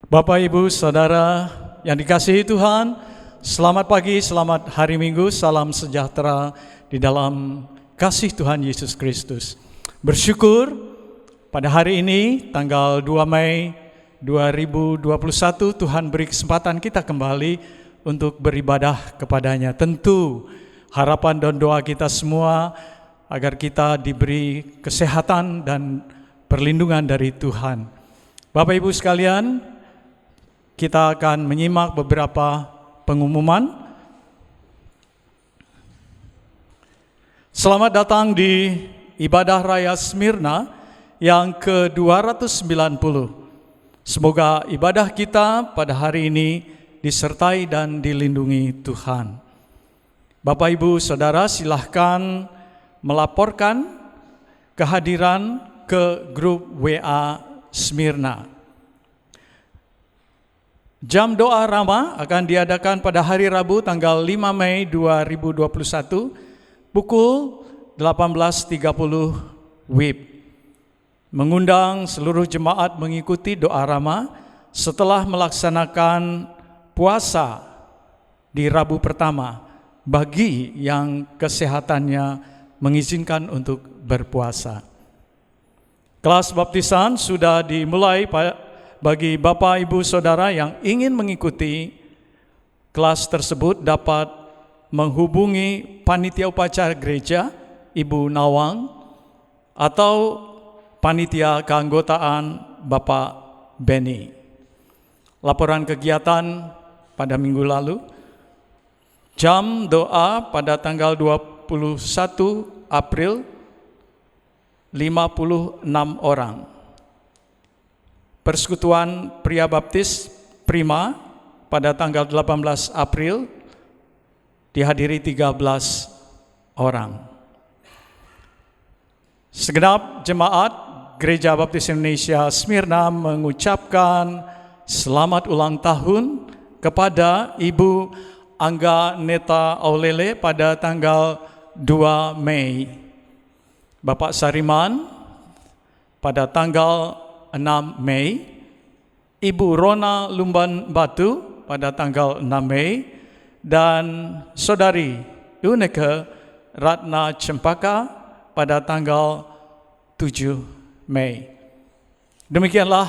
Bapak, Ibu, Saudara yang dikasihi Tuhan, selamat pagi, selamat hari Minggu, salam sejahtera di dalam kasih Tuhan Yesus Kristus. Bersyukur pada hari ini, tanggal 2 Mei 2021, Tuhan beri kesempatan kita kembali untuk beribadah kepadanya. Tentu harapan dan doa kita semua agar kita diberi kesehatan dan perlindungan dari Tuhan. Bapak Ibu sekalian, kita akan menyimak beberapa pengumuman. Selamat datang di Ibadah Raya Smyrna yang ke-290. Semoga ibadah kita pada hari ini disertai dan dilindungi Tuhan. Bapak, Ibu, Saudara, silahkan melaporkan kehadiran ke grup WA Smyrna. Jam doa Rama akan diadakan pada hari Rabu tanggal 5 Mei 2021 pukul 18.30 WIB. Mengundang seluruh jemaat mengikuti doa Rama setelah melaksanakan puasa di Rabu pertama bagi yang kesehatannya mengizinkan untuk berpuasa. Kelas baptisan sudah dimulai bagi Bapak, Ibu, Saudara yang ingin mengikuti kelas tersebut dapat menghubungi panitia upacara gereja, Ibu Nawang, atau panitia keanggotaan Bapak Benny. Laporan kegiatan pada minggu lalu, jam doa pada tanggal 21 April 56 orang. Persekutuan Pria Baptis Prima pada tanggal 18 April dihadiri 13 orang. Segenap jemaat Gereja Baptis Indonesia Smyrna mengucapkan selamat ulang tahun kepada Ibu Angga Neta Aulele pada tanggal 2 Mei. Bapak Sariman pada tanggal 6 Mei, Ibu Rona Lumban Batu pada tanggal 6 Mei, dan Saudari Uneke Ratna Cempaka pada tanggal 7 Mei. Demikianlah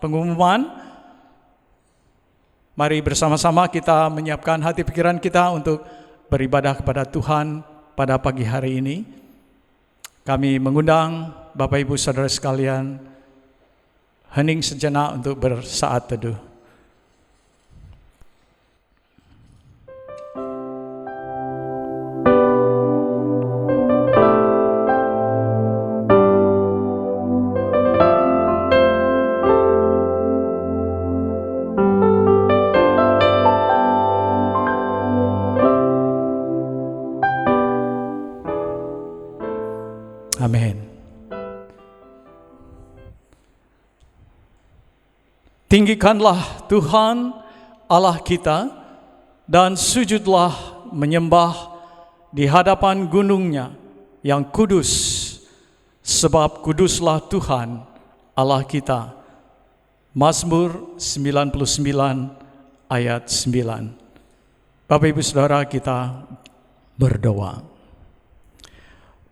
pengumuman. Mari bersama-sama kita menyiapkan hati pikiran kita untuk beribadah kepada Tuhan pada pagi hari ini. Kami mengundang Bapak, Ibu, Saudara sekalian hening sejenak untuk bersaat teduh. Amin. Tinggikanlah Tuhan Allah kita dan sujudlah menyembah di hadapan gunung-Nya yang kudus, sebab kuduslah Tuhan Allah kita. Mazmur 99 ayat 9. Bapak, Ibu, Saudara, kita berdoa.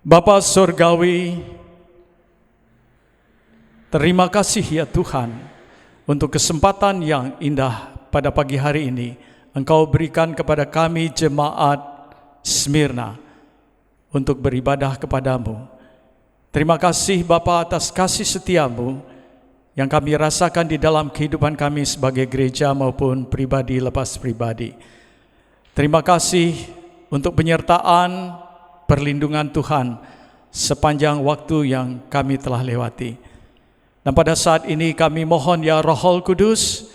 Bapa Surgawi, terima kasih ya Tuhan untuk kesempatan yang indah pada pagi hari ini Engkau berikan kepada kami jemaat Smyrna untuk beribadah kepadamu. Terima kasih Bapa atas kasih setiamu yang kami rasakan di dalam kehidupan kami sebagai gereja maupun pribadi lepas pribadi. Terima kasih untuk penyertaan perlindungan Tuhan sepanjang waktu yang kami telah lewati. Dan pada saat ini kami mohon ya Roh Kudus,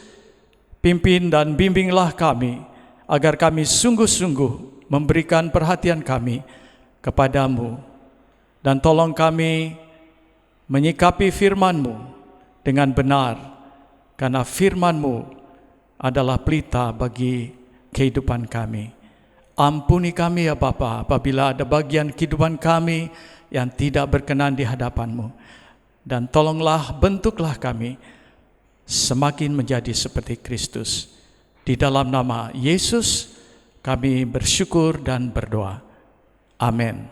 pimpin dan bimbinglah kami, agar kami sungguh-sungguh memberikan perhatian kami kepadamu. Dan tolong kami menyikapi firman-Mu dengan benar, karena firman-Mu adalah pelita bagi kehidupan kami. Ampuni kami ya Bapa apabila ada bagian kehidupan kami yang tidak berkenan di hadapan-Mu. Dan tolonglah bentuklah kami semakin menjadi seperti Kristus. Di dalam nama Yesus kami bersyukur dan berdoa. Amin.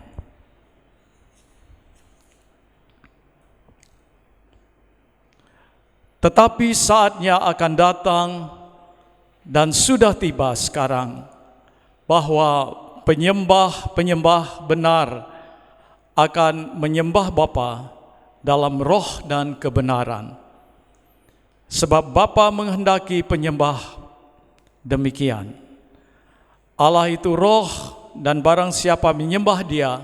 Tetapi saatnya akan datang dan sudah tiba sekarang bahwa penyembah-penyembah benar akan menyembah Bapa dalam roh dan kebenaran. Sebab Bapa menghendaki penyembah demikian. Allah itu roh, dan barang siapa menyembah Dia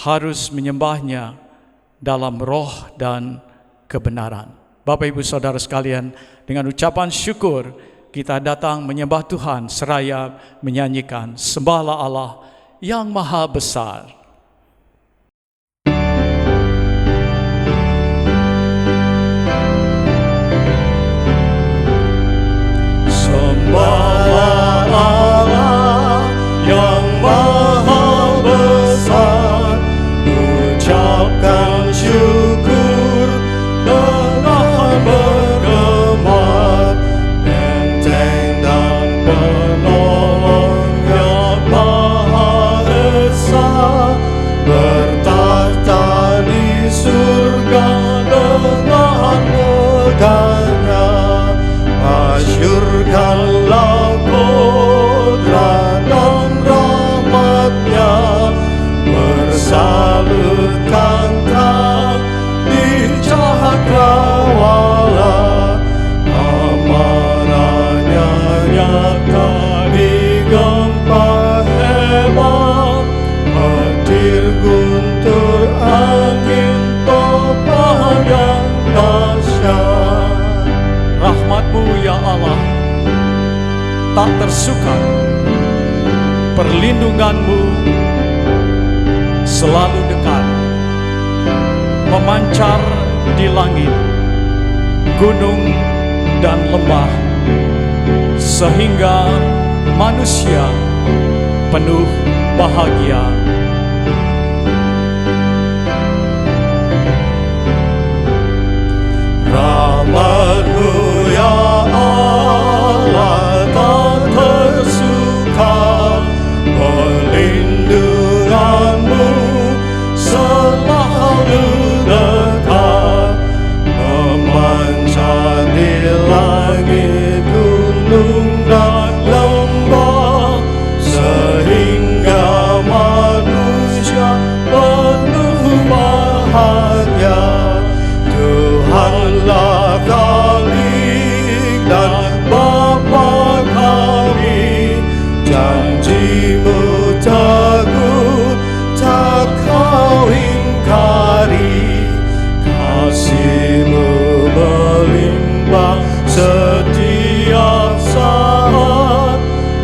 harus menyembahnya dalam roh dan kebenaran. Bapak Ibu Saudara sekalian, dengan ucapan syukur kita datang menyembah Tuhan seraya menyanyikan sembahlah Allah yang maha besar. Sembahlah Allah yang maha besar, ucapkan syukur dengan bergema, benteng dan penolong yang maha esa, bertahta di surga dengan megahnya. Masyurkanlah kodrat dan rahmatnya, bersalutkan terang di cakrawala, amarahnya nyata di gempa hebat, petir guntur angin topan yang dahsyat. Rahmat-Mu ya Allah tak tersukat, perlindungan-Mu selalu dekat, memancar di langit, gunung dan lembah, sehingga manusia penuh bahagia. Rahmat-Mu ya Allah tak tersukat, perlindungan-Mu selalu dekat, memancar di langit, gunung dan lembah, sehingga manusia penuh bahagia. Tuhanlah Khalik dan Bapa kami, janji-Mu teguh tak Kau ingkari, kasih-Mu melimpah setiap saat,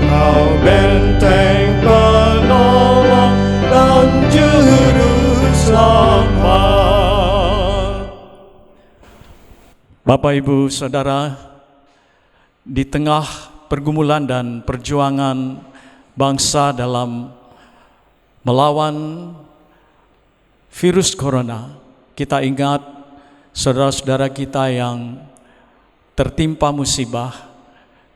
Kau benteng penolong dan juru selamat. Bapak, Ibu, Saudara, di tengah pergumulan dan perjuangan bangsa dalam melawan virus corona, kita ingat saudara-saudara kita yang tertimpa musibah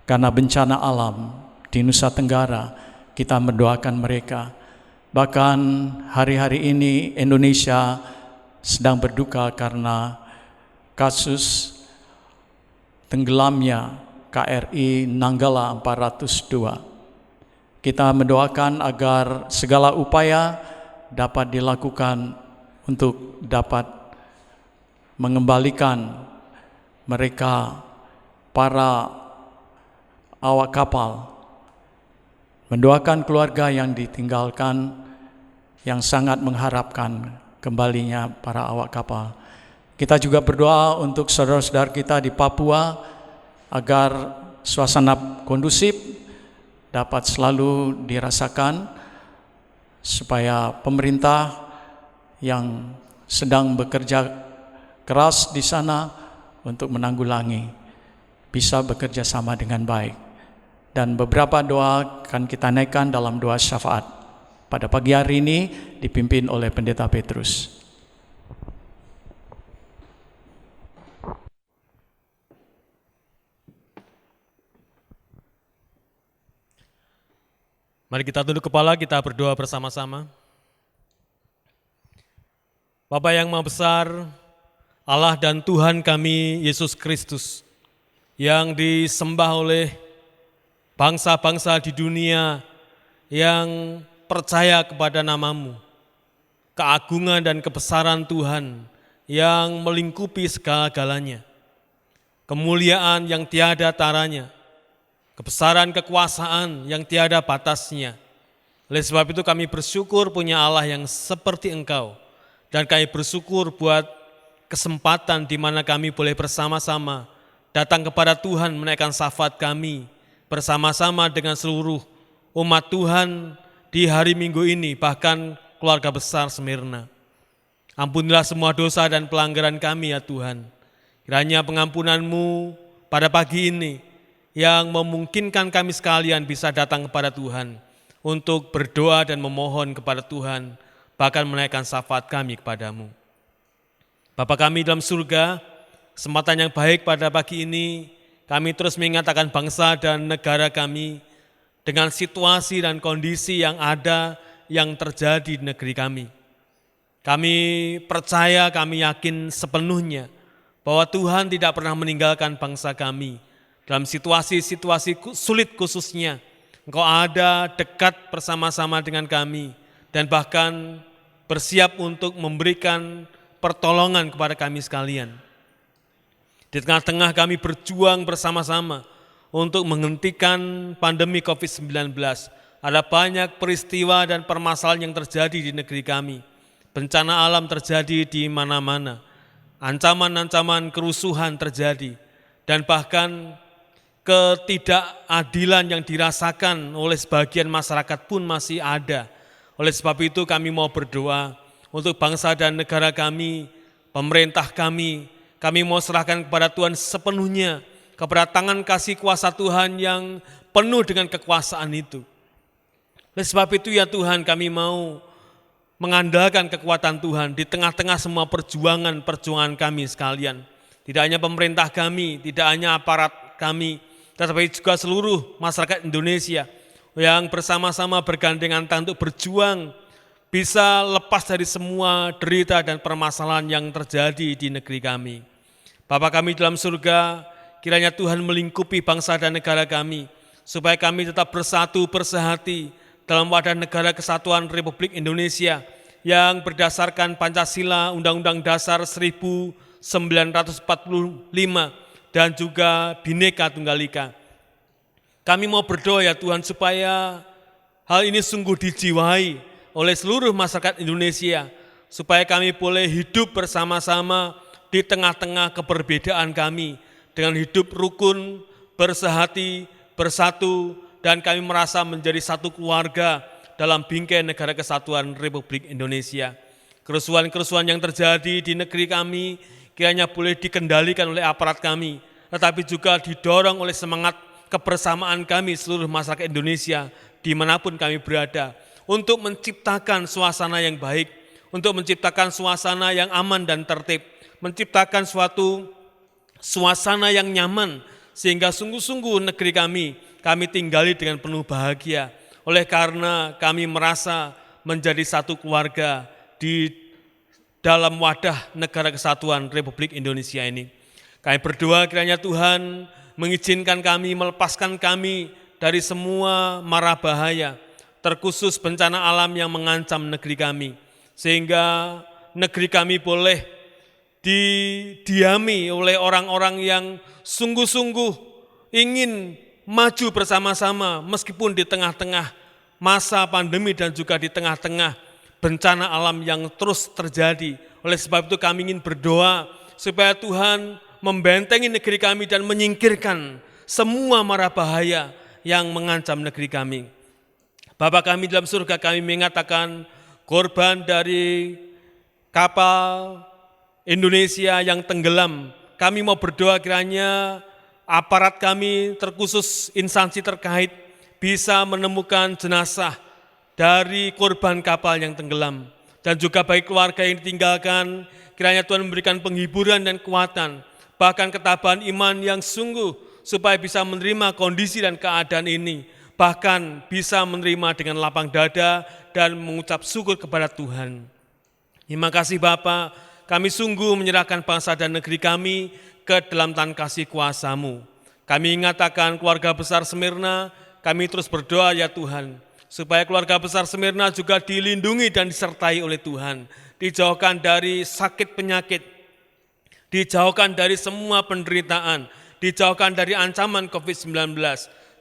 karena bencana alam di Nusa Tenggara. Kita mendoakan mereka. Bahkan hari-hari ini Indonesia sedang berduka karena kasus tenggelamnya KRI Nanggala 402. Kita mendoakan agar segala upaya dapat dilakukan untuk dapat mengembalikan mereka, para awak kapal. Mendoakan keluarga yang ditinggalkan, yang sangat mengharapkan kembalinya para awak kapal. Kita juga berdoa untuk saudara-saudara kita di Papua agar suasana kondusif dapat selalu dirasakan, supaya pemerintah yang sedang bekerja keras di sana untuk menanggulangi bisa bekerja sama dengan baik. Dan beberapa doa akan kita naikkan dalam doa syafaat pada pagi hari ini dipimpin oleh Pendeta Petrus. Mari kita tunduk kepala, kita berdoa bersama-sama. Bapa yang Maha Besar, Allah dan Tuhan kami Yesus Kristus, yang disembah oleh bangsa-bangsa di dunia yang percaya kepada nama-Mu, keagungan dan kebesaran Tuhan yang melingkupi segala-galanya, kemuliaan yang tiada taranya, kebesaran kekuasaan yang tiada batasnya. Oleh sebab itu kami bersyukur punya Allah yang seperti Engkau, dan kami bersyukur buat kesempatan di mana kami boleh bersama-sama datang kepada Tuhan menaikkan syafaat kami bersama-sama dengan seluruh umat Tuhan di hari Minggu ini, bahkan keluarga besar Smyrna. Ampunilah semua dosa dan pelanggaran kami ya Tuhan. Kiranya pengampunan-Mu pada pagi ini yang memungkinkan kami sekalian bisa datang kepada Tuhan untuk berdoa dan memohon kepada Tuhan, bahkan menaikkan syafaat kami kepadamu. Bapa kami dalam surga, kesempatan yang baik pada pagi ini, kami terus mengatakan bangsa dan negara kami dengan situasi dan kondisi yang ada, yang terjadi di negeri kami. Kami percaya, kami yakin sepenuhnya bahwa Tuhan tidak pernah meninggalkan bangsa kami. Dalam situasi-situasi sulit khususnya, Engkau ada dekat bersama-sama dengan kami dan bahkan bersiap untuk memberikan pertolongan kepada kami sekalian. Di tengah-tengah kami berjuang bersama-sama untuk menghentikan pandemi COVID-19. Ada banyak peristiwa dan permasalahan yang terjadi di negeri kami. Bencana alam terjadi di mana-mana. Ancaman-ancaman kerusuhan terjadi. Dan bahkan ketidakadilan yang dirasakan oleh sebagian masyarakat pun masih ada. Oleh sebab itu kami mau berdoa untuk bangsa dan negara kami, pemerintah kami mau serahkan kepada Tuhan sepenuhnya, kepada tangan kasih kuasa Tuhan yang penuh dengan kekuasaan itu. Oleh sebab itu ya Tuhan, kami mau mengandalkan kekuatan Tuhan di tengah-tengah semua perjuangan kami sekalian. Tidak hanya pemerintah kami, tidak hanya aparat kami, tetapi juga seluruh masyarakat Indonesia yang bersama-sama bergandengan tangan untuk berjuang bisa lepas dari semua derita dan permasalahan yang terjadi di negeri kami. Bapa kami dalam surga, kiranya Tuhan melingkupi bangsa dan negara kami, supaya kami tetap bersatu bersehati dalam wadah negara kesatuan Republik Indonesia yang berdasarkan Pancasila Undang-Undang Dasar 1945 dan juga Bhinneka Tunggal Ika. Kami mau berdoa ya Tuhan supaya hal ini sungguh dijiwai oleh seluruh masyarakat Indonesia, supaya kami boleh hidup bersama-sama di tengah-tengah keberbedaan kami, dengan hidup rukun, bersehati, bersatu, dan kami merasa menjadi satu keluarga dalam bingkai negara kesatuan Republik Indonesia. Kerusuhan-kerusuhan yang terjadi di negeri kami kiranya boleh dikendalikan oleh aparat kami, tetapi juga didorong oleh semangat kebersamaan kami seluruh masyarakat Indonesia dimanapun kami berada, untuk menciptakan suasana yang baik, untuk menciptakan suasana yang aman dan tertib, menciptakan suatu suasana yang nyaman, sehingga sungguh-sungguh negeri kami tinggali dengan penuh bahagia, oleh karena kami merasa menjadi satu keluarga di dalam wadah negara kesatuan Republik Indonesia ini. Kami berdoa kiranya Tuhan mengizinkan kami, melepaskan kami dari semua mara bahaya, terkhusus bencana alam yang mengancam negeri kami, sehingga negeri kami boleh didiami oleh orang-orang yang sungguh-sungguh ingin maju bersama-sama meskipun di tengah-tengah masa pandemi dan juga di tengah-tengah bencana alam yang terus terjadi. Oleh sebab itu kami ingin berdoa supaya Tuhan membentengi negeri kami dan menyingkirkan semua mara bahaya yang mengancam negeri kami. Bapa kami dalam surga, kami mengatakan korban dari kapal Indonesia yang tenggelam, kami mau berdoa kiranya aparat kami, terkhusus instansi terkait, bisa menemukan jenazah dari korban kapal yang tenggelam. Dan juga bagi keluarga yang ditinggalkan, kiranya Tuhan memberikan penghiburan dan kekuatan, bahkan ketabahan iman yang sungguh, supaya bisa menerima kondisi dan keadaan ini, bahkan bisa menerima dengan lapang dada dan mengucap syukur kepada Tuhan. Terima kasih Bapa, kami sungguh menyerahkan bangsa dan negeri kami ke dalam tangan kasih kuasa-Mu. Kami ingatakan keluarga besar Smyrna, kami terus berdoa ya Tuhan, supaya keluarga besar Smyrna juga dilindungi dan disertai oleh Tuhan, dijauhkan dari sakit penyakit, dijauhkan dari semua penderitaan, dijauhkan dari ancaman COVID-19,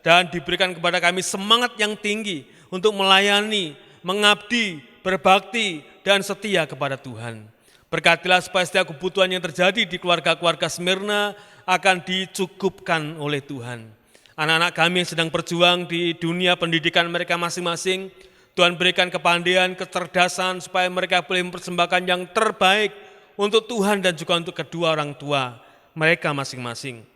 dan diberikan kepada kami semangat yang tinggi untuk melayani, mengabdi, berbakti, dan setia kepada Tuhan. Berkatilah supaya setiap kebutuhan yang terjadi di keluarga-keluarga Smyrna akan dicukupkan oleh Tuhan. Anak-anak kami yang sedang berjuang di dunia pendidikan mereka masing-masing, Tuhan berikan kepandaian, kecerdasan supaya mereka boleh mempersembahkan yang terbaik untuk Tuhan dan juga untuk kedua orang tua mereka masing-masing.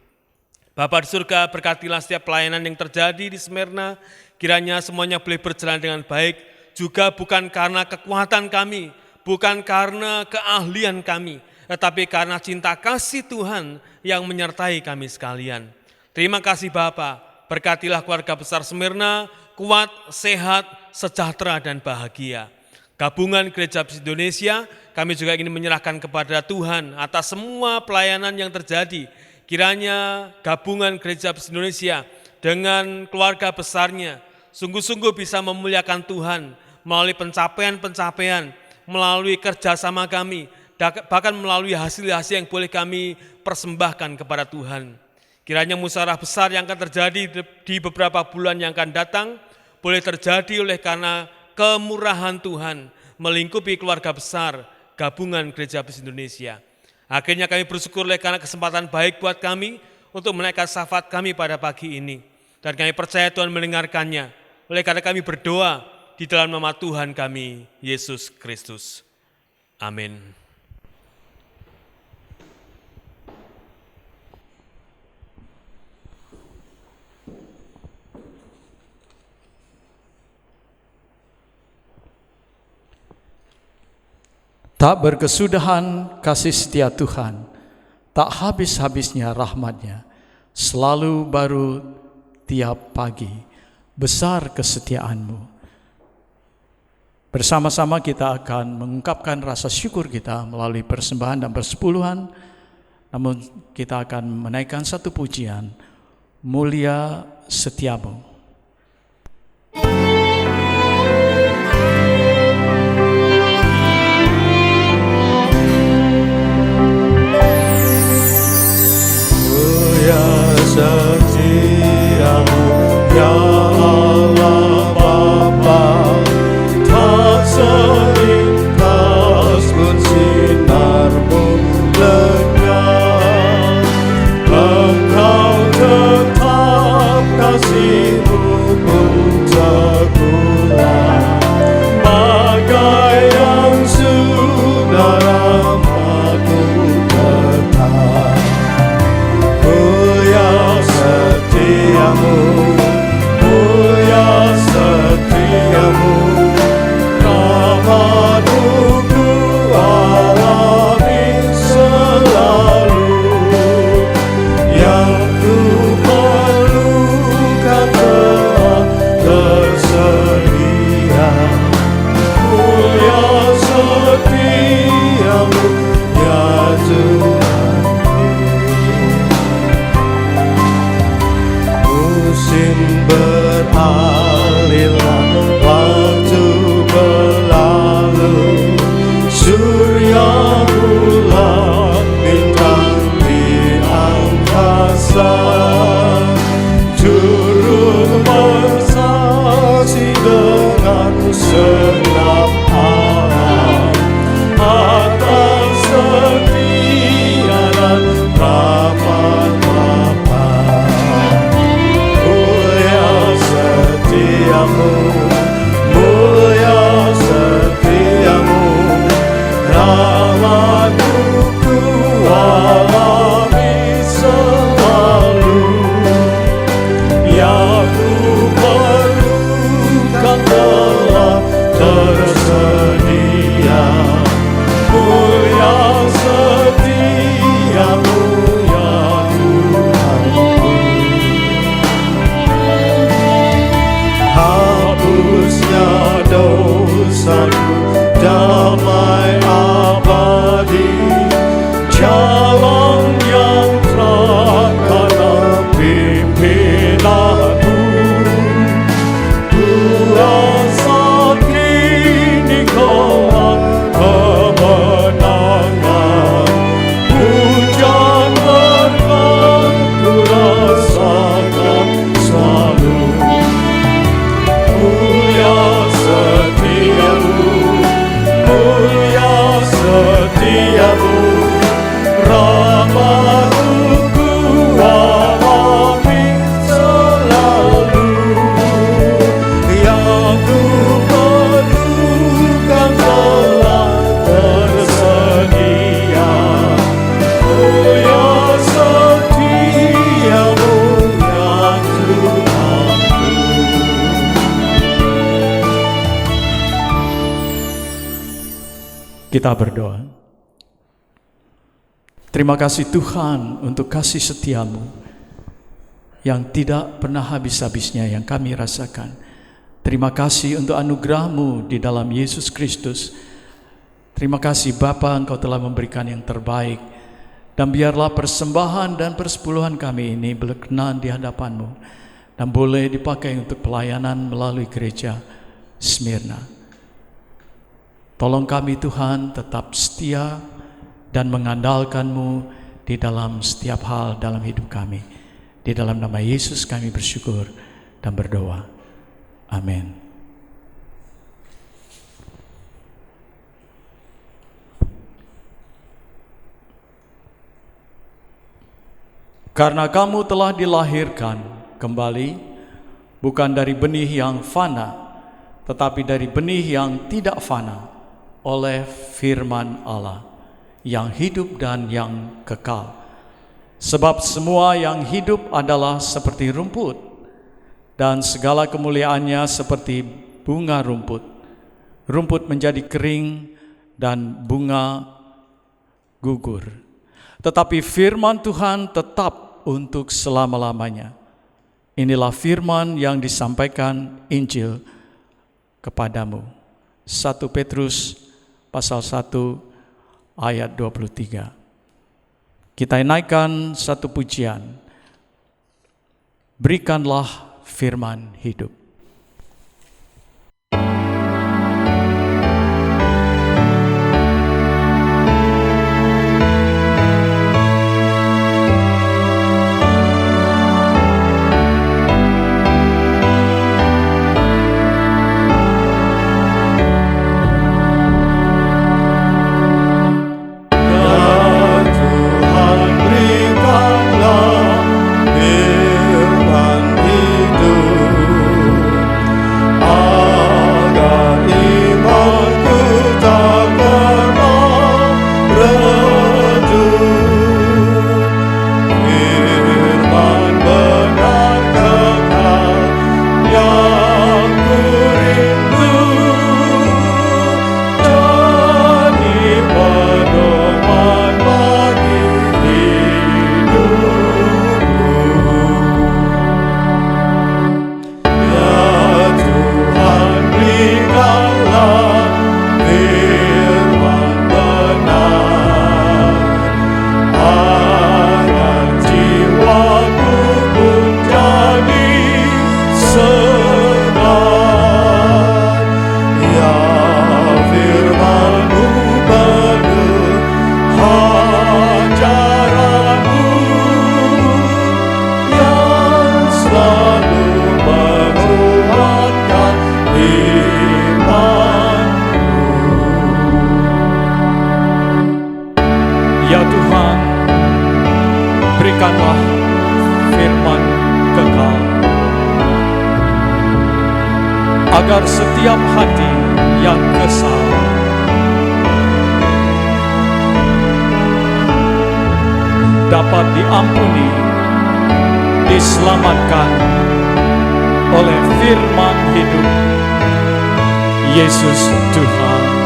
Bapa di surga, berkatilah setiap pelayanan yang terjadi di Smyrna, kiranya semuanya boleh berjalan dengan baik, juga bukan karena kekuatan kami, bukan karena keahlian kami, tetapi karena cinta kasih Tuhan yang menyertai kami sekalian. Terima kasih Bapa, berkatilah keluarga besar Smyrna, kuat, sehat, sejahtera, dan bahagia. Gabungan Gereja Baptis Indonesia, kami juga ingin menyerahkan kepada Tuhan atas semua pelayanan yang terjadi. Kiranya gabungan Gereja Baptis Indonesia dengan keluarga besarnya sungguh-sungguh bisa memuliakan Tuhan melalui pencapaian-pencapaian, melalui kerjasama kami, bahkan melalui hasil-hasil yang boleh kami persembahkan kepada Tuhan. Kiranya musyawarah besar yang akan terjadi di beberapa bulan yang akan datang, boleh terjadi oleh karena kemurahan Tuhan melingkupi keluarga besar gabungan Gereja Baptis Indonesia. Akhirnya kami bersyukur oleh karena kesempatan baik buat kami untuk menaikkan syafaat kami pada pagi ini. Dan kami percaya Tuhan mendengarkannya, oleh karena kami berdoa di dalam nama Tuhan kami, Yesus Kristus. Amin. Tak berkesudahan kasih setia Tuhan, tak habis-habisnya rahmat-Nya, selalu baru tiap pagi, besar kesetiaan-Mu. Bersama-sama kita akan mengungkapkan rasa syukur kita melalui persembahan dan persepuluhan, namun kita akan menaikkan satu pujian, Mulia Setiamu. Setiamu ya Allah Bapa, tak selintas pun sinar-Mu lenyap. Engkau tetap kasih-Mu pun teguhlah, bagai yang sudah rahmat-Mu tetap. Mulia setiamu, rahmat-Mu ku alami selalu. Yang ku perlukan telah tersedia. Mulia setiamu, ya Tuhan. Musim beralihlah, waktu berlalu, surya bulan bintang di angkasa turut bersaksi dengan segenap alam atas setia dan rahmat Bapa. Mulia setiamu, rahmat-Mu ku alami selalu. Yang ku perlukan telah tersedia. Kita berdoa. Terima kasih Tuhan untuk kasih setiamu yang tidak pernah habis-habisnya yang kami rasakan. Terima kasih untuk anugerah-Mu di dalam Yesus Kristus. Terima kasih Bapa, Engkau telah memberikan yang terbaik. Dan biarlah persembahan dan persepuluhan kami ini berkenan di hadapan-Mu dan boleh dipakai untuk pelayanan melalui gereja Smyrna. Tolong kami Tuhan tetap setia dan mengandalkan-Mu di dalam setiap hal dalam hidup kami. Di dalam nama Yesus kami bersyukur dan berdoa. Amin. Karena kamu telah dilahirkan kembali, bukan dari benih yang fana, tetapi dari benih yang tidak fana, oleh firman Allah yang hidup dan yang kekal. Sebab semua yang hidup adalah seperti rumput, dan segala kemuliaannya seperti bunga rumput. Rumput menjadi kering dan bunga gugur. Tetapi firman Tuhan tetap untuk selama-lamanya. Inilah firman yang disampaikan Injil kepadamu. 1 Petrus pasal 1 ayat 23. Kita naikkan satu pujian. Berikanlah firman hidup. Ya Tuhan, berikanlah firman kekal, agar setiap hati yang kesal dapat diampuni, diselamatkan oleh firman hidup Yesus Tuhan.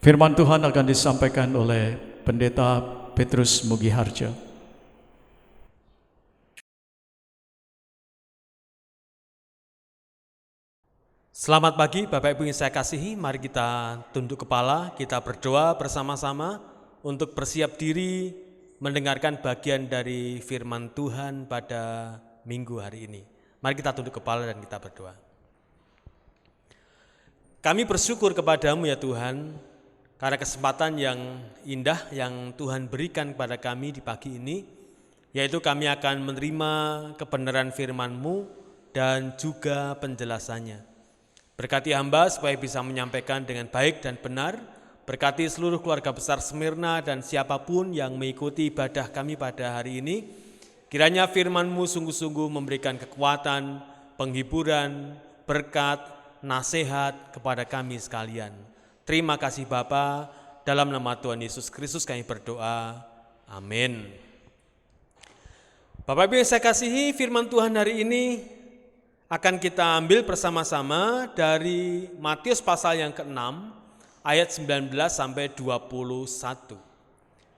Firman Tuhan akan disampaikan oleh Pendeta Petrus Mugiharjo. Selamat pagi Bapak Ibu yang saya kasihi, mari kita tunduk kepala, kita berdoa bersama-sama untuk bersiap diri mendengarkan bagian dari firman Tuhan pada minggu hari ini. Mari kita tunduk kepala dan kita berdoa. Kami bersyukur kepadamu ya Tuhan, karena kesempatan yang indah yang Tuhan berikan kepada kami di pagi ini, yaitu kami akan menerima kebenaran firman-Mu dan juga penjelasannya. Berkati hamba supaya bisa menyampaikan dengan baik dan benar, berkati seluruh keluarga besar Smyrna dan siapapun yang mengikuti ibadah kami pada hari ini, kiranya firman-Mu sungguh-sungguh memberikan kekuatan, penghiburan, berkat, nasihat kepada kami sekalian. Terima kasih Bapa, dalam nama Tuhan Yesus Kristus kami berdoa. Amin. Bapak Ibu yang saya kasihi, firman Tuhan hari ini akan kita ambil bersama-sama dari Matius pasal yang ke-6 ayat 19 sampai 21.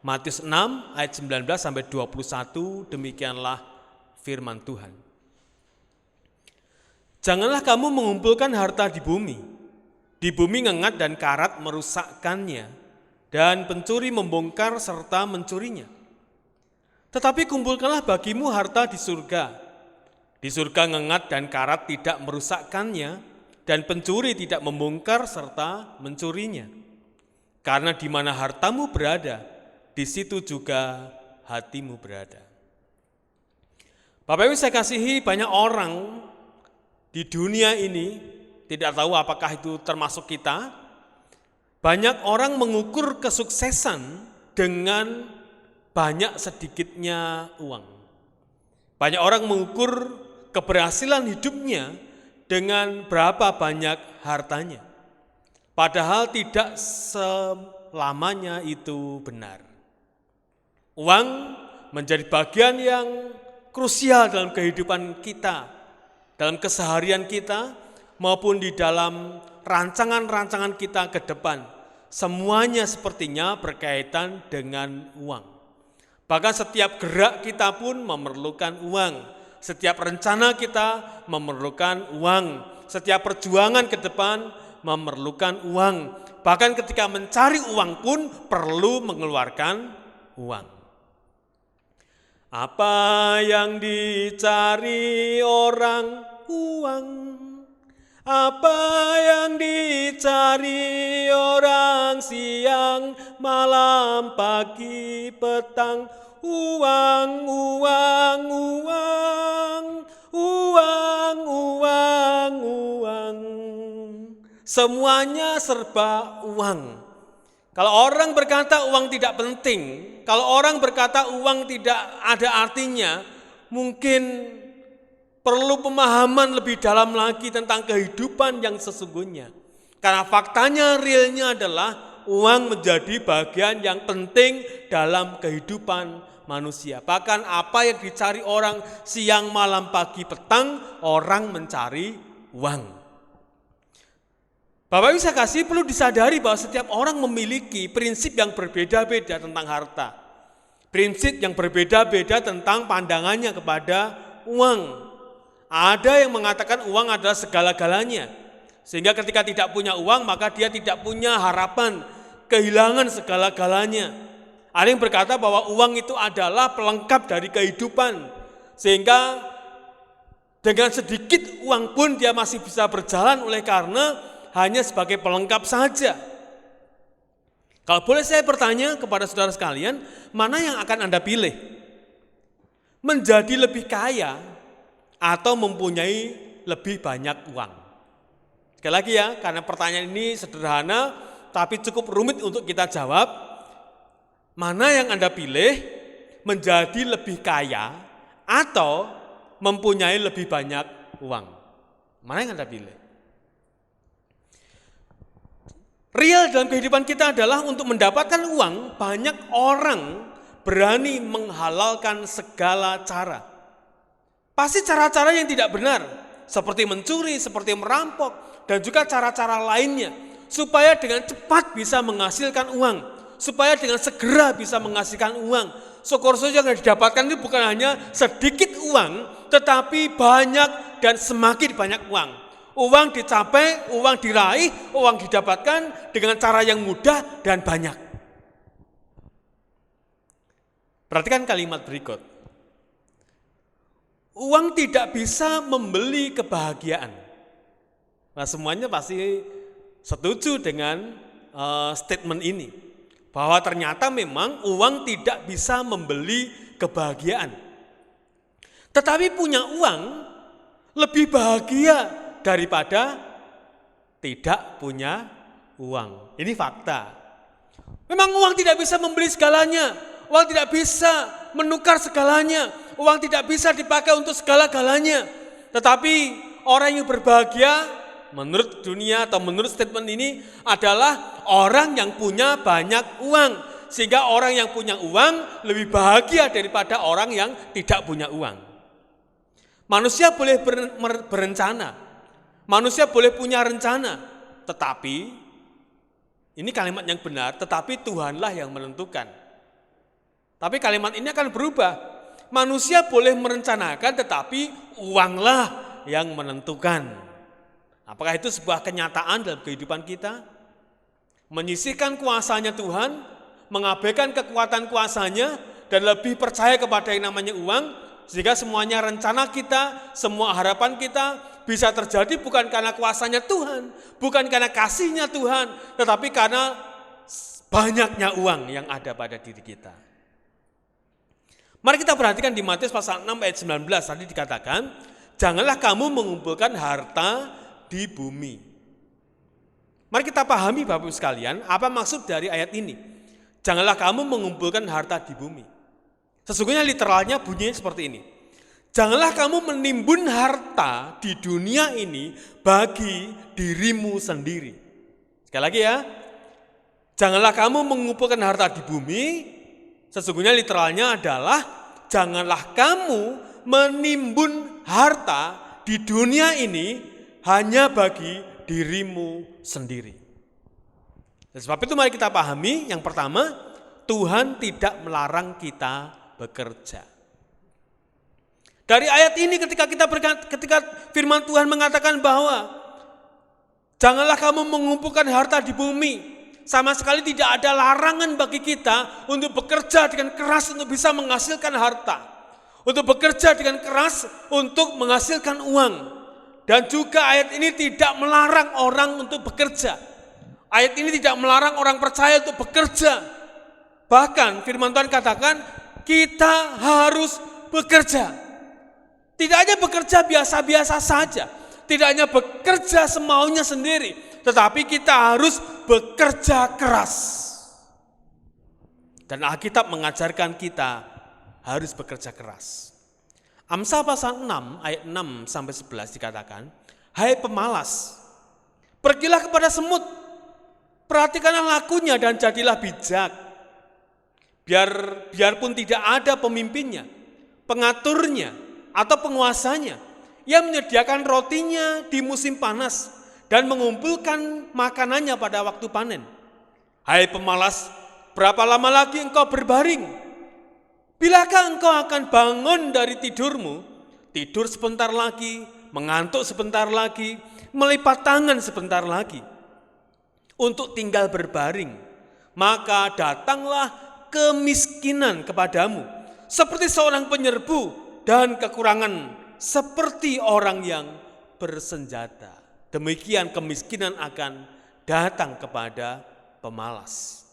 Matius 6 ayat 19 sampai 21, demikianlah firman Tuhan. Janganlah kamu mengumpulkan harta di bumi ngengat dan karat merusakkannya, dan pencuri membongkar serta mencurinya. Tetapi kumpulkanlah bagimu harta di surga. Di surga ngengat dan karat tidak merusakkannya, dan pencuri tidak membongkar serta mencurinya. Karena di mana hartamu berada, di situ juga hatimu berada. Bapak Ibu saya kasihi, banyak orang di dunia ini, tidak tahu apakah itu termasuk kita, banyak orang mengukur kesuksesan dengan banyak sedikitnya uang. Banyak orang mengukur keberhasilan hidupnya dengan berapa banyak hartanya. Padahal tidak selamanya itu benar. Uang menjadi bagian yang krusial dalam kehidupan kita, dalam keseharian kita, maupun di dalam rancangan-rancangan kita ke depan. Semuanya sepertinya berkaitan dengan uang. Bahkan setiap gerak kita pun memerlukan uang. Setiap rencana kita memerlukan uang. Setiap perjuangan ke depan memerlukan uang. Bahkan ketika mencari uang pun perlu mengeluarkan uang. Apa yang dicari orang? Uang. Apa yang dicari orang siang, malam, pagi, petang? Uang, uang, uang, uang, uang, uang. Semuanya serba uang. Kalau orang berkata uang tidak penting, kalau orang berkata uang tidak ada artinya, mungkin perlu pemahaman lebih dalam lagi tentang kehidupan yang sesungguhnya. Karena faktanya, realnya adalah uang menjadi bagian yang penting dalam kehidupan manusia. Bahkan apa yang dicari orang siang, malam, pagi, petang, orang mencari uang. Bapak Ibu saya kasih, perlu disadari bahwa setiap orang memiliki prinsip yang berbeda-beda tentang harta. Prinsip yang berbeda-beda tentang pandangannya kepada uang. Ada yang mengatakan uang adalah segala-galanya. Sehingga ketika tidak punya uang, maka dia tidak punya harapan, kehilangan segala-galanya. Ada yang berkata bahwa uang itu adalah pelengkap dari kehidupan. Sehingga dengan sedikit uang pun dia masih bisa berjalan oleh karena hanya sebagai pelengkap saja. Kalau boleh saya bertanya kepada saudara sekalian, mana yang akan Anda pilih? Menjadi lebih kaya atau mempunyai lebih banyak uang? Sekali lagi ya, karena pertanyaan ini sederhana tapi cukup rumit untuk kita jawab. Mana yang Anda pilih? Menjadi lebih kaya atau mempunyai lebih banyak uang? Mana yang Anda pilih? Real dalam kehidupan kita adalah untuk mendapatkan uang, banyak orang berani menghalalkan segala cara. Pasti cara-cara yang tidak benar, seperti mencuri, seperti merampok, dan juga cara-cara lainnya, supaya dengan cepat bisa menghasilkan uang, supaya dengan segera bisa menghasilkan uang. Syukur saja yang didapatkan itu bukan hanya sedikit uang, tetapi banyak dan semakin banyak uang. Uang dicapai, uang diraih, uang didapatkan dengan cara yang mudah dan banyak. Perhatikan kalimat berikut. Uang tidak bisa membeli kebahagiaan. Nah, semuanya pasti setuju dengan statement ini, bahwa ternyata memang uang tidak bisa membeli kebahagiaan. Tetapi punya uang lebih bahagia daripada tidak punya uang. Ini fakta. Memang uang tidak bisa membeli segalanya, uang tidak bisa menukar segalanya, uang tidak bisa dipakai untuk segala-galanya. Tetapi orang yang berbahagia menurut dunia atau menurut statement ini adalah orang yang punya banyak uang. Sehingga orang yang punya uang lebih bahagia daripada orang yang tidak punya uang. Manusia boleh berencana, manusia boleh punya rencana, tetapi ini kalimat yang benar, tetapi Tuhanlah yang menentukan. Tapi kalimat ini akan berubah. Manusia boleh merencanakan, tetapi uanglah yang menentukan. Apakah itu sebuah kenyataan dalam kehidupan kita? Menyisihkan kuasanya Tuhan, mengabaikan kekuatan kuasanya, dan lebih percaya kepada yang namanya uang, sehingga semuanya rencana kita, semua harapan kita bisa terjadi bukan karena kuasanya Tuhan, bukan karena kasihnya Tuhan, tetapi karena banyaknya uang yang ada pada diri kita. Mari kita perhatikan di Matius pasal 6 ayat 19, tadi dikatakan, janganlah kamu mengumpulkan harta di bumi. Mari kita pahami Bapak Ibu sekalian, apa maksud dari ayat ini? Janganlah kamu mengumpulkan harta di bumi. Sesungguhnya literalnya bunyinya seperti ini. Janganlah kamu menimbun harta di dunia ini bagi dirimu sendiri. Sekali lagi ya. Janganlah kamu mengumpulkan harta di bumi. Sesungguhnya literalnya adalah janganlah kamu menimbun harta di dunia ini hanya bagi dirimu sendiri. Dan sebab itu mari kita pahami, yang pertama, Tuhan tidak melarang kita bekerja. Dari ayat ini ketika firman Tuhan mengatakan bahwa janganlah kamu mengumpulkan harta di bumi, sama sekali tidak ada larangan bagi kita untuk bekerja dengan keras untuk bisa menghasilkan harta, untuk bekerja dengan keras untuk menghasilkan uang. Dan juga ayat ini tidak melarang orang untuk bekerja. Ayat ini tidak melarang orang percaya untuk bekerja. Bahkan firman Tuhan katakan kita harus bekerja. Tidak hanya bekerja biasa-biasa saja, tidak hanya bekerja semaunya sendiri, tetapi kita harus bekerja keras. Dan Alkitab mengajarkan kita harus bekerja keras. Amsal pasal 6 ayat 6 sampai 11 dikatakan, hai pemalas, pergilah kepada semut, perhatikanlah lakunya dan jadilah bijak. Biarpun tidak ada pemimpinnya, pengaturnya, atau penguasanya, ia menyediakan rotinya di musim panas dan mengumpulkan makanannya pada waktu panen. Hai pemalas, berapa lama lagi engkau berbaring? Bilakah engkau akan bangun dari tidurmu, tidur sebentar lagi, mengantuk sebentar lagi, melipat tangan sebentar lagi, untuk tinggal berbaring? Maka datanglah kemiskinan kepadamu, seperti seorang penyerbu, dan kekurangan seperti orang yang bersenjata. Demikian kemiskinan akan datang kepada pemalas.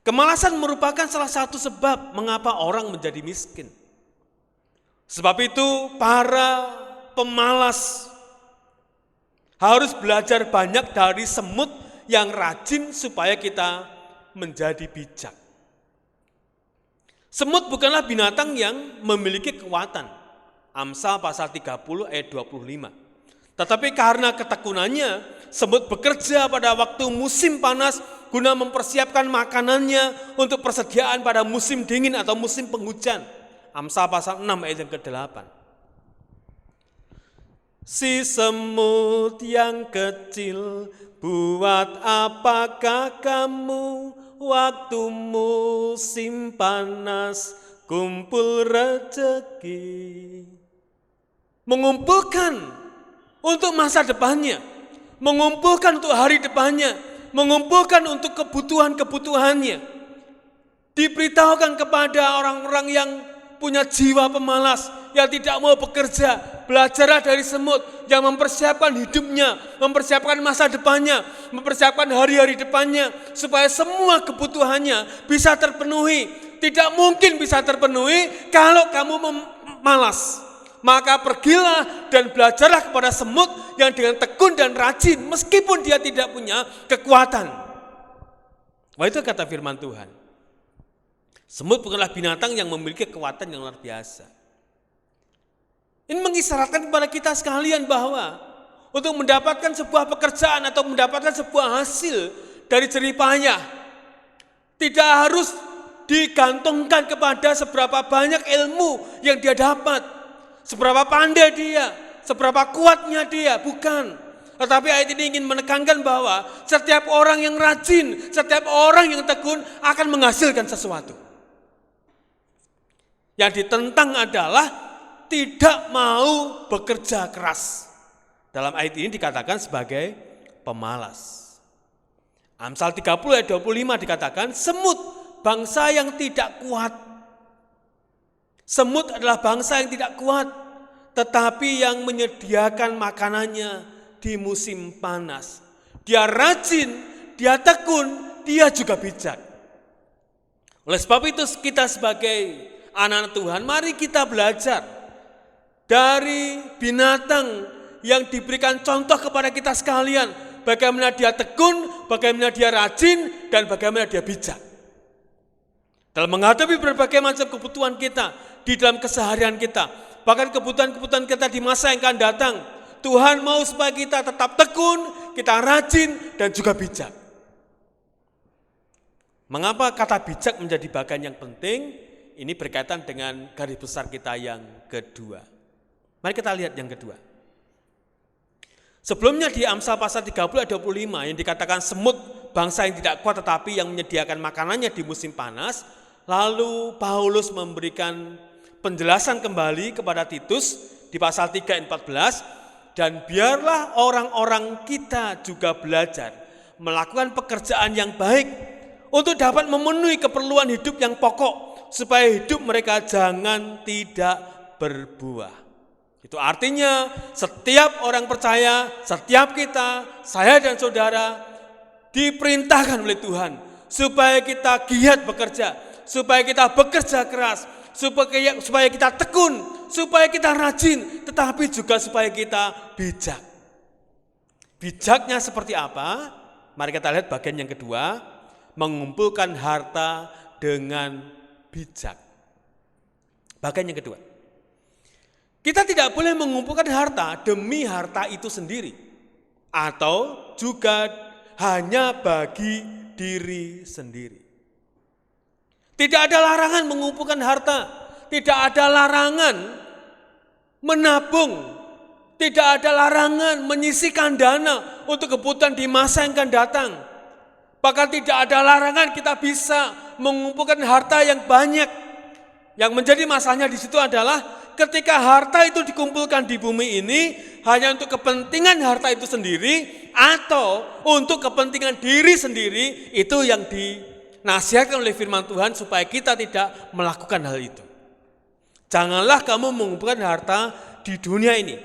Kemalasan merupakan salah satu sebab mengapa orang menjadi miskin. Sebab itu para pemalas harus belajar banyak dari semut yang rajin supaya kita menjadi bijak. Semut bukanlah binatang yang memiliki kekuatan. Amsal pasal 30 ayat 25. Tetapi karena ketekunannya, semut bekerja pada waktu musim panas guna mempersiapkan makanannya untuk persediaan pada musim dingin atau musim penghujan. Amsal pasal 6 ayat yang ke-8. Si semut yang kecil, buat apakah kamu waktu musim panas kumpul rezeki? Mengumpulkan untuk masa depannya, mengumpulkan untuk hari depannya, mengumpulkan untuk kebutuhan-kebutuhannya. Diberitahukan kepada orang-orang yang punya jiwa pemalas, yang tidak mau bekerja. Belajarlah dari semut yang mempersiapkan hidupnya, mempersiapkan masa depannya, mempersiapkan hari-hari depannya, supaya semua kebutuhannya bisa terpenuhi. Tidak mungkin bisa terpenuhi kalau kamu malas. Maka pergilah dan belajarlah kepada semut yang dengan tekun dan rajin, meskipun dia tidak punya kekuatan. Wah, itu kata firman Tuhan. Semut bukanlah binatang yang memiliki kekuatan yang luar biasa. Ini mengisyaratkan kepada kita sekalian bahwa untuk mendapatkan sebuah pekerjaan atau mendapatkan sebuah hasil dari jerih payah, tidak harus digantungkan kepada seberapa banyak ilmu yang dia dapat, seberapa pandai dia, seberapa kuatnya dia, bukan. Tetapi ayat ini ingin menekankan bahwa setiap orang yang rajin, setiap orang yang tekun akan menghasilkan sesuatu. Yang ditentang adalah tidak mau bekerja keras. Dalam ayat ini dikatakan sebagai pemalas. Amsal 30 ayat 25 dikatakan semut bangsa yang tidak kuat. Semut adalah bangsa yang tidak kuat, tetapi yang menyediakan makanannya di musim panas. Dia rajin, dia tekun, dia juga bijak. Oleh sebab itu kita sebagai anak-anak Tuhan, mari kita belajar dari binatang yang diberikan contoh kepada kita sekalian. Bagaimana dia tekun, bagaimana dia rajin, dan bagaimana dia bijak. Dalam menghadapi berbagai macam kebutuhan kita di dalam keseharian kita, bahkan kebutuhan-kebutuhan kita di masa yang akan datang, Tuhan mau supaya kita tetap tekun, kita rajin, dan juga bijak. Mengapa kata bijak menjadi bagian yang penting? Ini berkaitan dengan garis besar kita yang kedua. Mari kita lihat yang kedua. Sebelumnya di Amsal pasal 30 ayat 25 yang dikatakan semut bangsa yang tidak kuat tetapi yang menyediakan makanannya di musim panas. Lalu Paulus memberikan penjelasan kembali kepada Titus di pasal 3 ayat 14. Dan biarlah orang-orang kita juga belajar melakukan pekerjaan yang baik untuk dapat memenuhi keperluan hidup yang pokok, supaya hidup mereka jangan tidak berbuah. Itu artinya setiap orang percaya, setiap kita, saya dan saudara diperintahkan oleh Tuhan supaya kita giat bekerja, supaya kita bekerja keras, supaya kita tekun, supaya kita rajin, tetapi juga supaya kita bijak. Bijaknya seperti apa? Mari kita lihat bagian yang kedua, mengumpulkan harta dengan bijak. Bagian yang kedua. Kita tidak boleh mengumpulkan harta demi harta itu sendiri, atau juga hanya bagi diri sendiri. Tidak ada larangan mengumpulkan harta, tidak ada larangan menabung, tidak ada larangan menyisihkan dana untuk kebutuhan di masa yang akan datang. Bahkan tidak ada larangan kita bisa mengumpulkan harta yang banyak. Yang menjadi masalahnya di situ adalah ketika harta itu dikumpulkan di bumi ini hanya untuk kepentingan harta itu sendiri atau untuk kepentingan diri sendiri, itu yang dinasihatkan oleh firman Tuhan supaya kita tidak melakukan hal itu. Janganlah kamu mengumpulkan harta di dunia ini.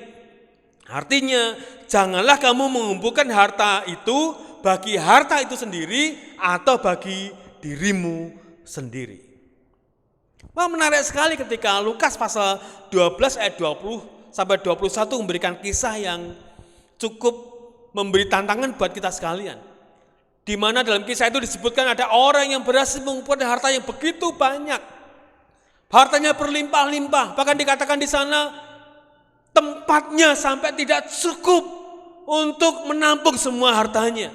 Artinya, janganlah kamu mengumpulkan harta itu bagi harta itu sendiri atau bagi dirimu sendiri. Wah, menarik sekali ketika Lukas pasal 12 ayat 20 sampai 21 memberikan kisah yang cukup memberi tantangan buat kita sekalian. Di mana dalam kisah itu disebutkan ada orang yang berhasil mengumpulkan harta yang begitu banyak. Hartanya berlimpah-limpah, bahkan dikatakan di sana tempatnya sampai tidak cukup untuk menampung semua hartanya.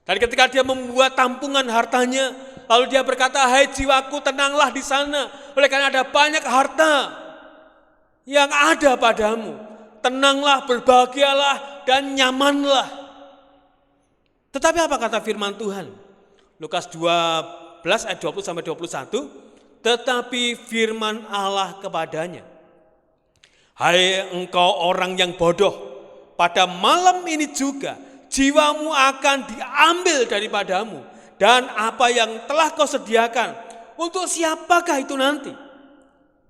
Dan ketika dia membuat tampungan hartanya, lalu dia berkata, "Hai jiwaku, tenanglah di sana, oleh karena ada banyak harta yang ada padamu. Tenanglah, berbahagialah, dan nyamanlah." Tetapi apa kata firman Tuhan? Lukas 12 ayat 20 sampai 21, tetapi firman Allah kepadanya, "Hai engkau orang yang bodoh, pada malam ini juga jiwamu akan diambil daripadamu, dan apa yang telah kau sediakan, untuk siapakah itu nanti?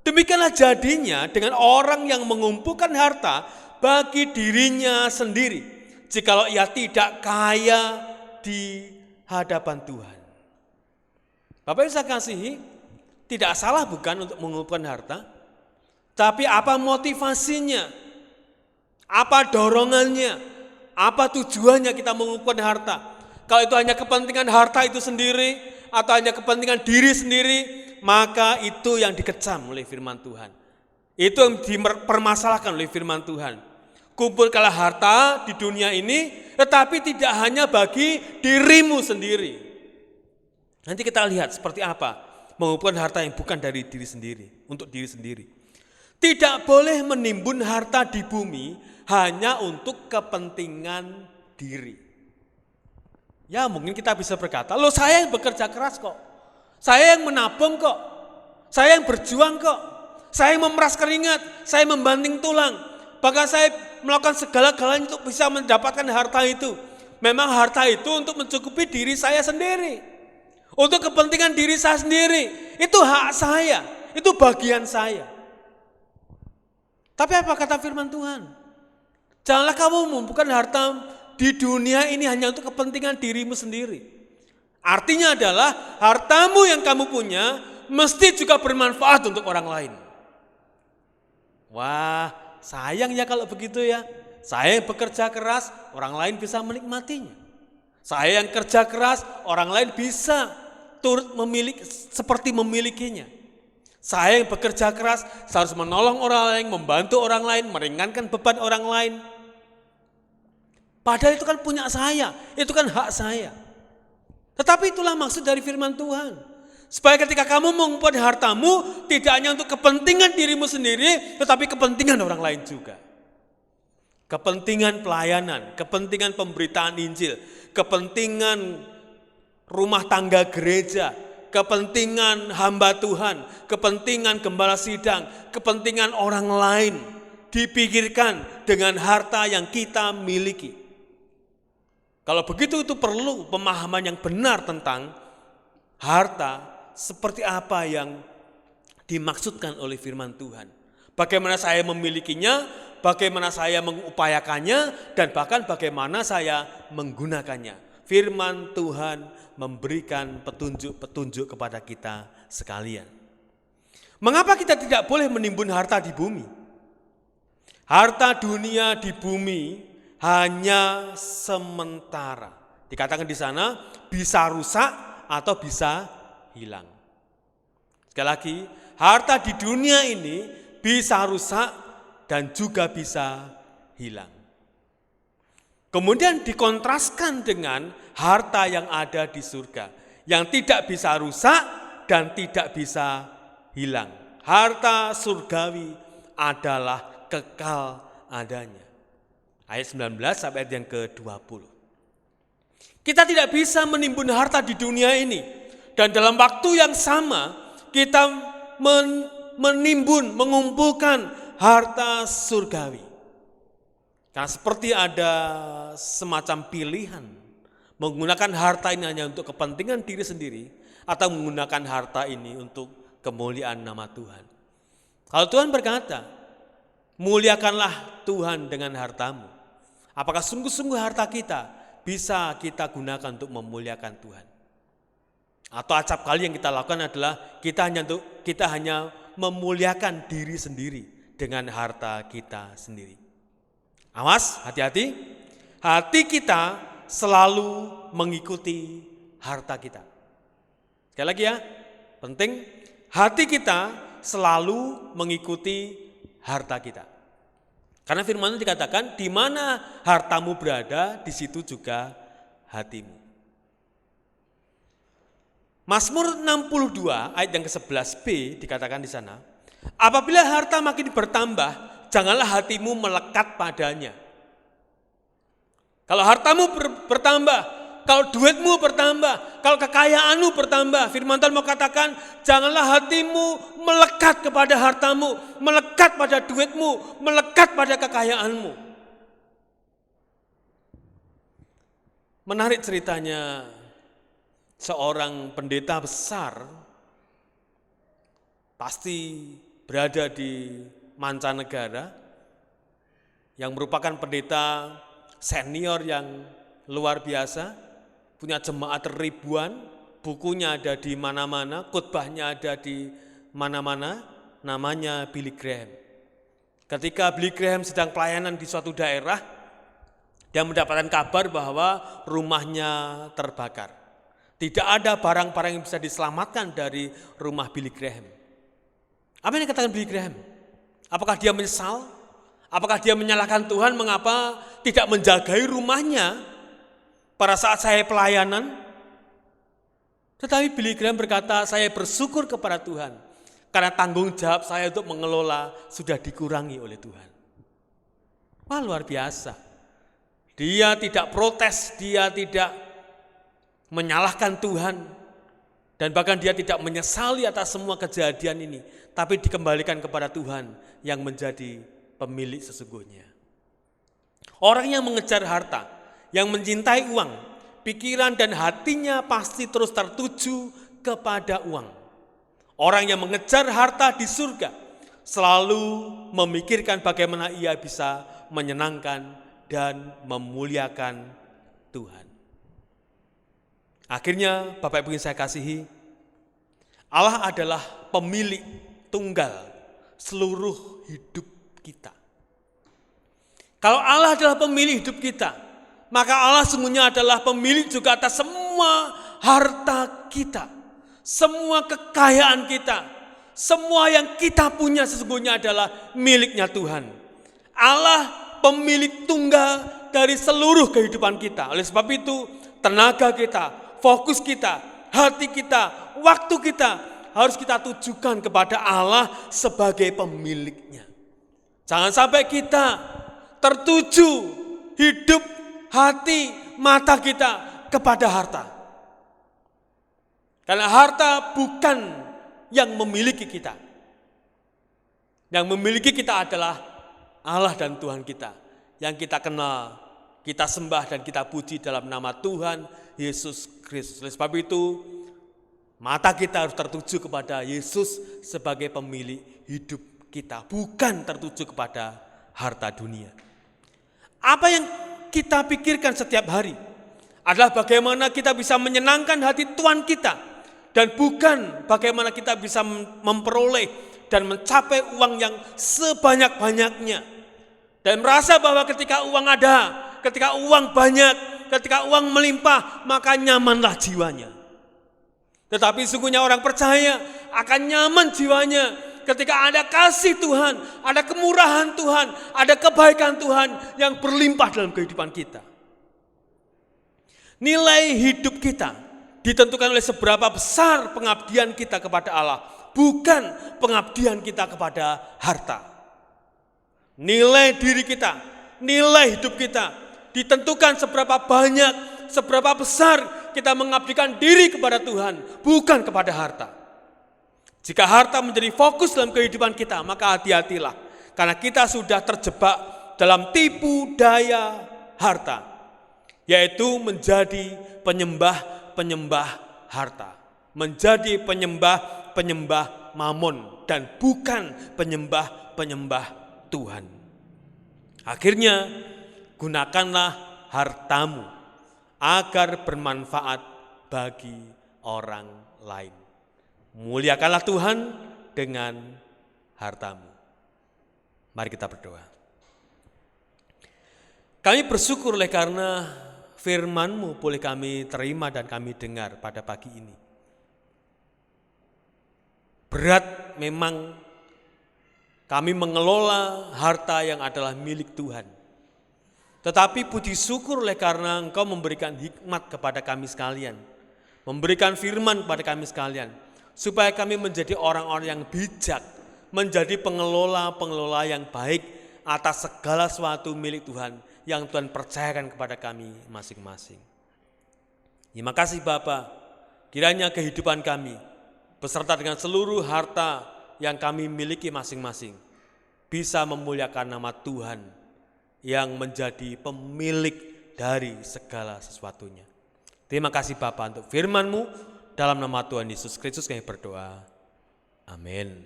Demikianlah jadinya dengan orang yang mengumpulkan harta bagi dirinya sendiri, jikalau ia tidak kaya di hadapan Tuhan. Bapak yang saya kasihi, tidak salah bukan untuk mengumpulkan harta, tapi apa motivasinya, apa dorongannya, apa tujuannya kita mengumpulkan harta. Kalau itu hanya kepentingan harta itu sendiri, atau hanya kepentingan diri sendiri, maka itu yang dikecam oleh firman Tuhan. Itu yang dipermasalahkan oleh firman Tuhan. Kumpulkanlah harta di dunia ini, tetapi tidak hanya bagi dirimu sendiri. Nanti kita lihat seperti apa mengumpulkan harta yang bukan dari diri sendiri, untuk diri sendiri. Tidak boleh menimbun harta di bumi hanya untuk kepentingan diri. Ya mungkin kita bisa berkata, loh saya yang bekerja keras kok, saya yang menabung kok, saya yang berjuang kok, saya yang memeras keringat, saya membanting tulang, bahkan saya melakukan segala-galanya untuk bisa mendapatkan harta itu. Memang harta itu untuk mencukupi diri saya sendiri, untuk kepentingan diri saya sendiri, itu hak saya, itu bagian saya. Tapi apa kata firman Tuhan? Janganlah kamu mengumpulkan harta di dunia ini hanya untuk kepentingan dirimu sendiri. Artinya adalah hartamu yang kamu punya mesti juga bermanfaat untuk orang lain. Wah, sayang ya kalau begitu ya. Saya yang bekerja keras, orang lain bisa menikmatinya. Saya yang kerja keras, orang lain bisa turut memiliki seperti memilikinya. Saya yang bekerja keras, saya harus menolong orang lain, membantu orang lain, meringankan beban orang lain. Padahal itu kan punya saya, itu kan hak saya. Tetapi itulah maksud dari firman Tuhan. Supaya ketika kamu mengumpulkan hartamu, tidak hanya untuk kepentingan dirimu sendiri, tetapi kepentingan orang lain juga. Kepentingan pelayanan, kepentingan pemberitaan Injil, kepentingan rumah tangga gereja, kepentingan hamba Tuhan, kepentingan gembala sidang, kepentingan orang lain, dipikirkan dengan harta yang kita miliki. Kalau begitu itu perlu pemahaman yang benar tentang harta, seperti apa yang dimaksudkan oleh firman Tuhan. Bagaimana saya memilikinya, bagaimana saya mengupayakannya, dan bahkan bagaimana saya menggunakannya. Firman Tuhan memberikan petunjuk-petunjuk kepada kita sekalian. Mengapa kita tidak boleh menimbun harta di bumi? Harta dunia di bumi hanya sementara. Dikatakan di sana bisa rusak atau bisa hilang. Sekali lagi, harta di dunia ini bisa rusak dan juga bisa hilang. Kemudian dikontraskan dengan harta yang ada di surga, yang tidak bisa rusak dan tidak bisa hilang. Harta surgawi adalah kekal adanya. Ayat 19 sampai ayat yang ke-20. Kita tidak bisa menimbun harta di dunia ini. Dan dalam waktu yang sama kita menimbun, mengumpulkan harta surgawi. Karena seperti ada semacam pilihan. Menggunakan harta ini hanya untuk kepentingan diri sendiri. Atau menggunakan harta ini untuk kemuliaan nama Tuhan. Kalau Tuhan berkata, muliakanlah Tuhan dengan hartamu. Apakah sungguh-sungguh harta kita bisa kita gunakan untuk memuliakan Tuhan? Atau acap kali yang kita lakukan adalah kita hanya memuliakan diri sendiri dengan harta kita sendiri. Awas, hati-hati. Hati kita selalu mengikuti harta kita. Sekali lagi ya, penting. Hati kita selalu mengikuti harta kita. Karena firman itu dikatakan, di mana hartamu berada, di situ juga hatimu. Mazmur 62 ayat yang ke-11b dikatakan di sana, apabila harta makin bertambah, janganlah hatimu melekat padanya. Kalau hartamu bertambah, kalau duitmu bertambah, kalau kekayaanmu bertambah, firman Tuhan mau katakan, janganlah hatimu melekat kepada hartamu, melekat pada duitmu, melekat pada kekayaanmu. Menarik ceritanya seorang pendeta besar, pasti berada di mancanegara, yang merupakan pendeta senior yang luar biasa, punya jemaat ribuan, bukunya ada di mana-mana, khotbahnya ada di mana-mana, namanya Billy Graham. Ketika Billy Graham sedang pelayanan di suatu daerah, dia mendapatkan kabar bahwa rumahnya terbakar. Tidak ada barang-barang yang bisa diselamatkan dari rumah Billy Graham. Apa yang dikatakan Billy Graham? Apakah dia menyesal? Apakah dia menyalahkan Tuhan mengapa tidak menjagai rumahnya pada saat saya pelayanan? Tetapi Billy Graham berkata, saya bersyukur kepada Tuhan karena tanggung jawab saya untuk mengelola sudah dikurangi oleh Tuhan. Wah, luar biasa. Dia tidak protes, dia tidak menyalahkan Tuhan, dan bahkan dia tidak menyesali atas semua kejadian ini, tapi dikembalikan kepada Tuhan yang menjadi pemilik sesungguhnya. Orang yang mengejar harta, yang mencintai uang, pikiran dan hatinya pasti terus tertuju kepada uang. Orang yang mengejar harta di surga selalu memikirkan bagaimana ia bisa menyenangkan dan memuliakan Tuhan. Akhirnya, Bapak Ibu yang saya kasihi, Allah adalah pemilik tunggal seluruh hidup kita. Kalau Allah adalah pemilik hidup kita, maka Allah sesungguhnya adalah pemilik juga atas semua harta kita, semua kekayaan kita, semua yang kita punya sesungguhnya adalah miliknya Tuhan. Allah pemilik tunggal dari seluruh kehidupan kita. Oleh sebab itu, tenaga kita, fokus kita, hati kita, waktu kita harus kita tujukan kepada Allah sebagai pemiliknya. Jangan sampai kita tertuju hidup, hati, mata kita kepada harta. Karena harta bukan yang memiliki kita. Yang memiliki kita adalah Allah dan Tuhan kita. Yang kita kenal, kita sembah dan kita puji dalam nama Tuhan Yesus Kristus. Oleh sebab itu, mata kita harus tertuju kepada Yesus sebagai pemilik hidup kita, bukan tertuju kepada harta dunia. Apa yang kita pikirkan setiap hari adalah bagaimana kita bisa menyenangkan hati Tuhan kita, dan bukan bagaimana kita bisa memperoleh dan mencapai uang yang sebanyak-banyaknya, dan merasa bahwa ketika uang ada, ketika uang banyak, ketika uang melimpah, maka nyamanlah jiwanya. Tetapi sungguhnya orang percaya akan nyaman jiwanya ketika ada kasih Tuhan, ada kemurahan Tuhan, ada kebaikan Tuhan yang berlimpah dalam kehidupan kita. Nilai hidup kita ditentukan oleh seberapa besar pengabdian kita kepada Allah, bukan pengabdian kita kepada harta. Nilai diri kita, nilai hidup kita ditentukan seberapa banyak, seberapa besar kita mengabdikan diri kepada Tuhan, bukan kepada harta. Jika harta menjadi fokus dalam kehidupan kita, maka hati-hatilah, karena kita sudah terjebak dalam tipu daya harta, yaitu menjadi penyembah-penyembah harta, menjadi penyembah-penyembah mamon, dan bukan penyembah-penyembah Tuhan. Akhirnya, gunakanlah hartamu agar bermanfaat bagi orang lain. Muliakanlah Tuhan dengan hartamu. Mari kita berdoa. Kami bersyukur oleh karena firman-Mu boleh kami terima dan kami dengar pada pagi ini. Berat memang kami mengelola harta yang adalah milik Tuhan. Tetapi puji syukur oleh karena Engkau memberikan hikmat kepada kami sekalian, memberikan firman kepada kami sekalian, supaya kami menjadi orang-orang yang bijak, menjadi pengelola-pengelola yang baik atas segala sesuatu milik Tuhan yang Tuhan percayakan kepada kami masing-masing. Terima kasih Bapa, kiranya kehidupan kami beserta dengan seluruh harta yang kami miliki masing-masing bisa memuliakan nama Tuhan yang menjadi pemilik dari segala sesuatunya. Terima kasih Bapa untuk firman-Mu, dalam nama Tuhan Yesus Kristus kami berdoa. Amin.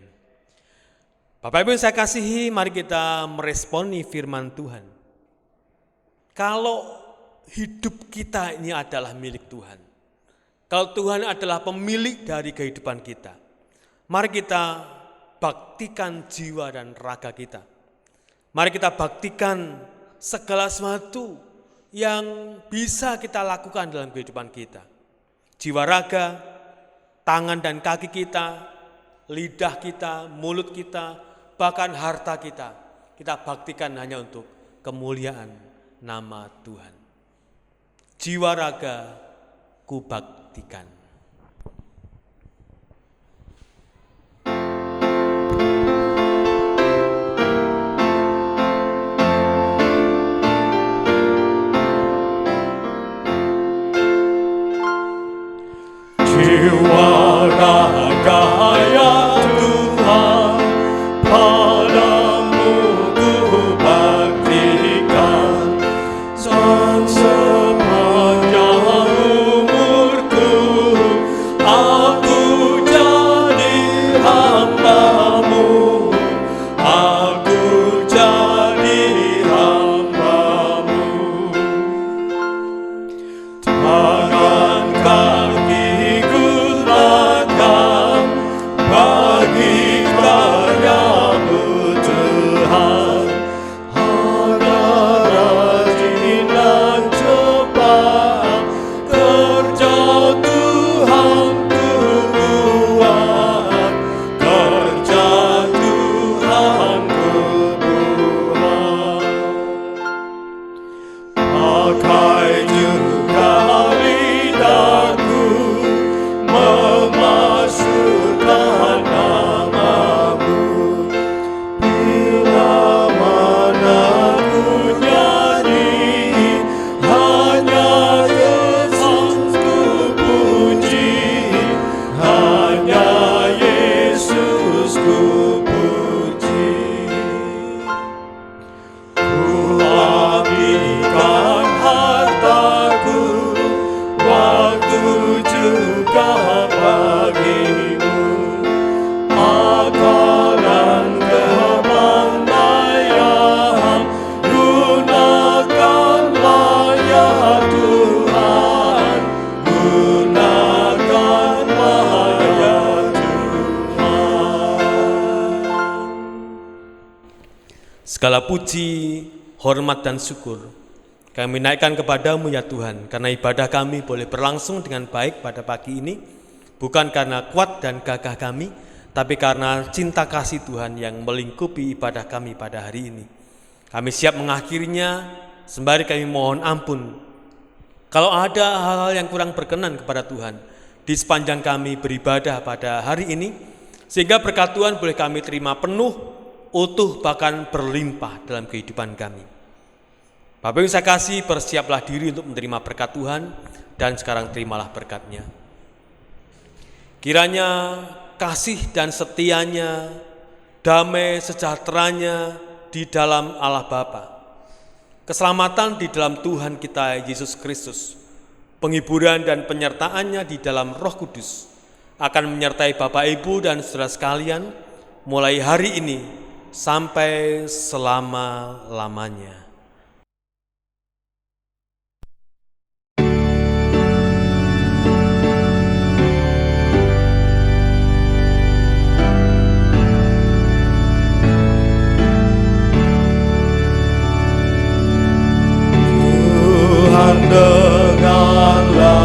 Bapak Ibu yang saya kasihi, mari kita meresponi firman Tuhan. Kalau hidup kita ini adalah milik Tuhan, kalau Tuhan adalah pemilik dari kehidupan kita, mari kita baktikan jiwa dan raga kita. Mari kita baktikan segala sesuatu yang bisa kita lakukan dalam kehidupan kita. Jiwa raga, tangan dan kaki kita, lidah kita, mulut kita, bahkan harta kita baktikan hanya untuk kemuliaan nama Tuhan. Jiwa raga ku baktikan. Jiwa raga ya Tuhan, padamu ku baktikan, dan sepanjang umurku aku jadi hamba-Mu, aku jadi hamba-Mu. Tangan kakiku takkan bagi karya-Mu Tuhan, agar rajin dan cepat kerja Tuhan ku buat, kerja Tuhan ku buat. Pakai juga lidahku memasyurkan nama-Mu, bila mana ku nyanyi, hanya Yesus ku puji, hanya Yesus ku puji. Ku abdikan hartaku, waktu juga bagi-Mu, akal dan kepandaian gunakanlah ya Tuhan, gunakanlah ya Tuhan. Segala puji, hormat dan syukur kami naikkan kepada-Mu ya Tuhan, karena ibadah kami boleh berlangsung dengan baik pada pagi ini, bukan karena kuat dan gagah kami, tapi karena cinta kasih Tuhan yang melingkupi ibadah kami pada hari ini. Kami siap mengakhirinya, sembari kami mohon ampun kalau ada hal-hal yang kurang berkenan kepada Tuhan di sepanjang kami beribadah pada hari ini, sehingga berkat Tuhan boleh kami terima penuh, utuh, bahkan berlimpah dalam kehidupan kami. Bapak yang saya kasih, bersiaplah diri untuk menerima berkat Tuhan, dan sekarang terimalah berkat-Nya. Kiranya kasih dan setianya, damai sejahteranya di dalam Allah Bapa, keselamatan di dalam Tuhan kita Yesus Kristus, penghiburan dan penyertaan-Nya di dalam Roh Kudus akan menyertai Bapak, Ibu, dan saudara sekalian mulai hari ini sampai selama-lamanya. Tuhan dengarlah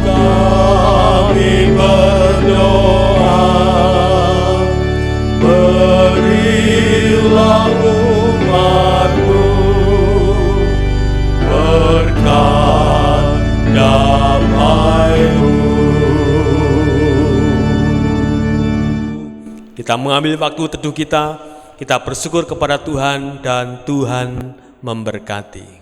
kami berdoa, berilah umat-Mu berkat damai-Mu. Kita mengambil waktu teduh kita bersyukur kepada Tuhan, dan Tuhan memberkati.